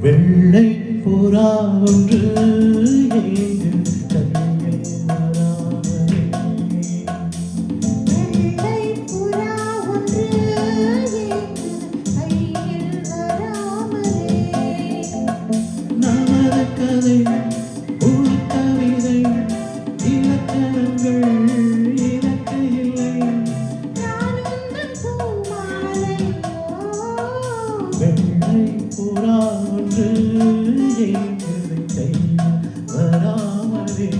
வெள்ளை புறா ஒன்று ஏங்கு கையில் வராமலே. வெள்ளை புறா ஒன்று ஏங்கு கையில் வராமலே. நமது கதை ஒரு கவிதை இலக்கணங்கள் எனக்கு இல்லை. நான் உந்தன் பூமாலையோ. வெள்ளை புறா ஒன்று ஏங்குது கையில் வராமலே.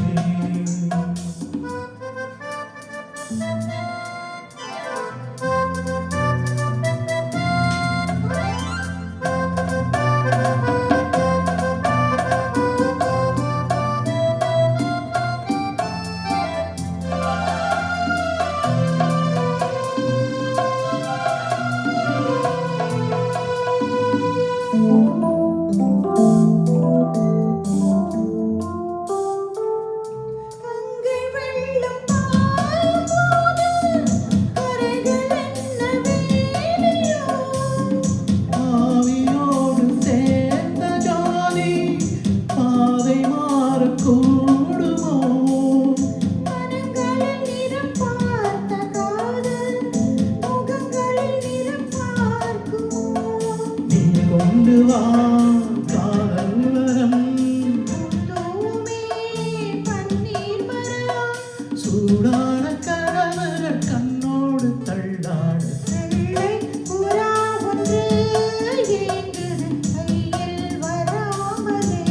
கங்கை வெள்ளம் பாயும்போது கரைகள் என்ன வேலியோ. ஆவியோடு சேர்ந்த ஜாதி பாதை மாறக்கூடுமோ. மனங்களில் நிறம் பார்த்த காதல் முகங்களில் நிறம் பார்க்குமோ. நீ கொண்டு வா காதல் வரம் பூத்தோமே பன்னீர் மரம். சூடான கடவுள் கண்ணோடு தள்ளாட. வெள்ளை புறா ஒன்று ஏங்குது கையில் வராமலே.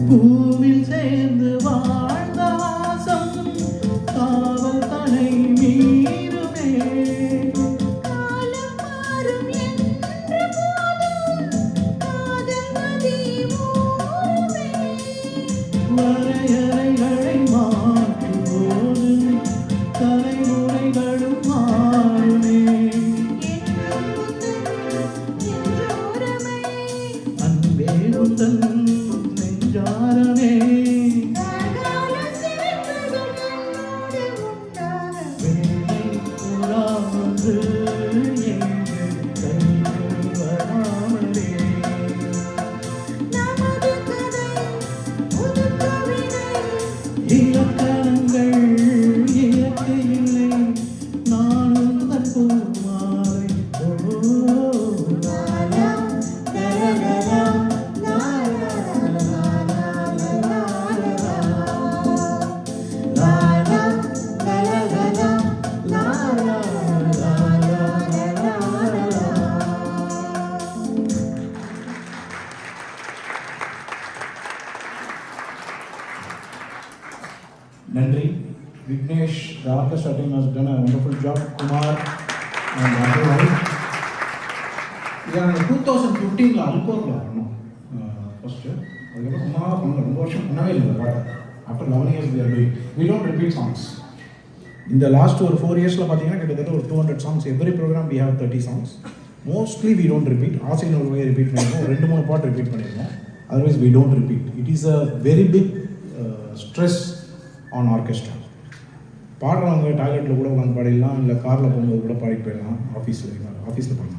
பூவில் சேர்ந்து வாழ்ந்த வாசம் காவல் தலை மீறுமே. காலம் மாறும் என்ற போதும் காதல் நதி மூடுமே. வரையறைகளை மாற்றும்போது தலைமுறைகளும் மாறுமே. என்றும் உந்தன் நெஞ்சோரமே. அன்பே உந்தன் நெஞ்சாரமே. கார்கால சிரிப்புகள் என்னோடு உண்டாக. வெள்ளை புறா ஒன்று எங்கள் கையில் வராமலே. நமது கதை புது கவிதை. இலக்கணங்கள் எனக்கு இல்லை. நான் உந்தன் பூமாலை. ஓ, லா, லா, லா, லா, லா, லா, லா, லா, லா, லா, லா, லா, லா, லா, லா, லா. Nandri, Vignesh, the orchestra team has done a wonderful job. Kumar and Raghu. Yeah, 2015 Alcorla, no, first year. After 11 years we are doing. We don't repeat songs. In the last 4 years, we have 200 songs. Every program we have 30 songs. Mostly we don't repeat. Asing no way repeat. Rendu part repeat. Otherwise we don't repeat. It is a very big stress on orchestra. பாடுறவங்க டாய்லெட்டில் கூட உட்காந்து பாடிடலாம், இல்லை காரில் போகும்போது கூட பாடி போயிடலாம். ஆஃபீஸில் பண்ண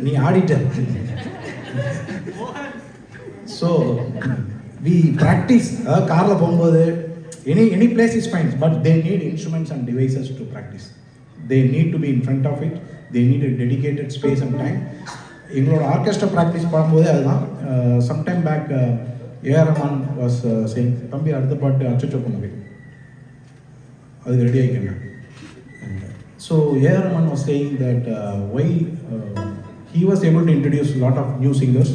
நீ ஆடிட்ட. So we practice. அதாவது காரில் போகும்போது any place is fine, but they need instruments and devices to practice. They need to be in front of it. They need a dedicated space and time. எங்களோட ஆர்கெஸ்ட்ரா ப்ராக்டிஸ் பண்ணும்போதே அதுதான். Sometime back A R Rahman was saying, தம்பி அடுத்த பாட்டு அச்சோ பண்ணுங்க, அதுக்கு ready ஆகிக்கங்க. So A R Rahman was saying that why he was able to introduce a lot of new singers,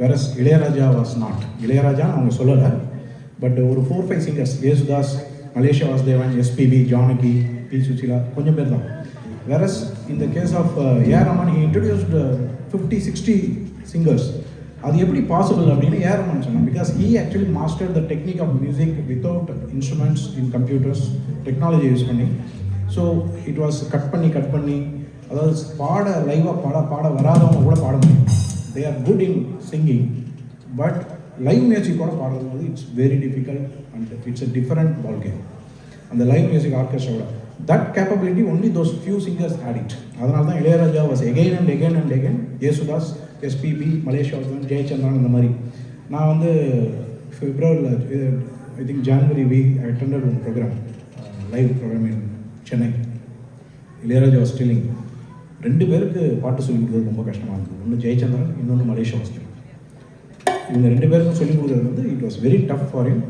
whereas Ilaiyaraaja was not. Ilaiyaraaja அவங்க சொல்லலை, பட் ஒரு 4-5 singers, யேசுதாஸ், மலேசியா வாசுதேவன், எஸ்பிபி, ஜானகி, பி சுசிலா, கொஞ்சம் பேர் தான். Whereas in the case of A.R. Rahman, he introduced 50-60 singers. அது எப்படி possible அப்படின்னு ஏறணும்னு சொன்னேன். Because he actually master the technique of music without instruments in computers technology use பண்ணி. ஸோ இட் வாஸ் கட் பண்ணி அதாவது லைவாக பாட வராதவங்க கூட பாட முடியும். They are good in singing, but live மியூசிக்கோட பாடுறது வந்து it's very difficult and it's a different ball game. அந்த லைவ் மியூசிக் ஆர்கெஸ்ட்ராவோட that capability only those few singers had it. அதனால தான் Ilaiyaraaja was again and again Yesudas, SPB, Malaysia Jayachandran இந்த மாதிரி. நான் வந்து பிப்ரவரியில் I think January I attended one programme, live programme in Chennai. Ilaiyaraaja was telling 2 பேருக்கு பாட்டு சொல்லிக் கொடுக்குறது ரொம்ப கஷ்டமாக இருந்தது. ஒன்று ஜெயச்சந்திரன், இன்னொன்று மலேசியா வாஸ்தவன். இவங்க 2 பேருக்கும் சொல்லிக் கொடுக்குறது வந்து it was very tough for him.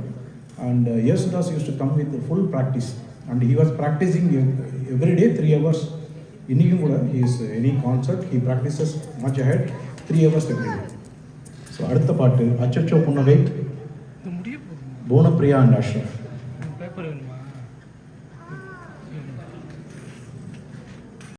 And Yesudas use to come with full practice and he was practising every day 3 hours. இன்றைக்கும் கூட he's any concert he practices much ahead 3 hours every day. So அடுத்த பாட்டு அச்சச்சோ புன்னகை, போனப்பிரியா and Ashraf.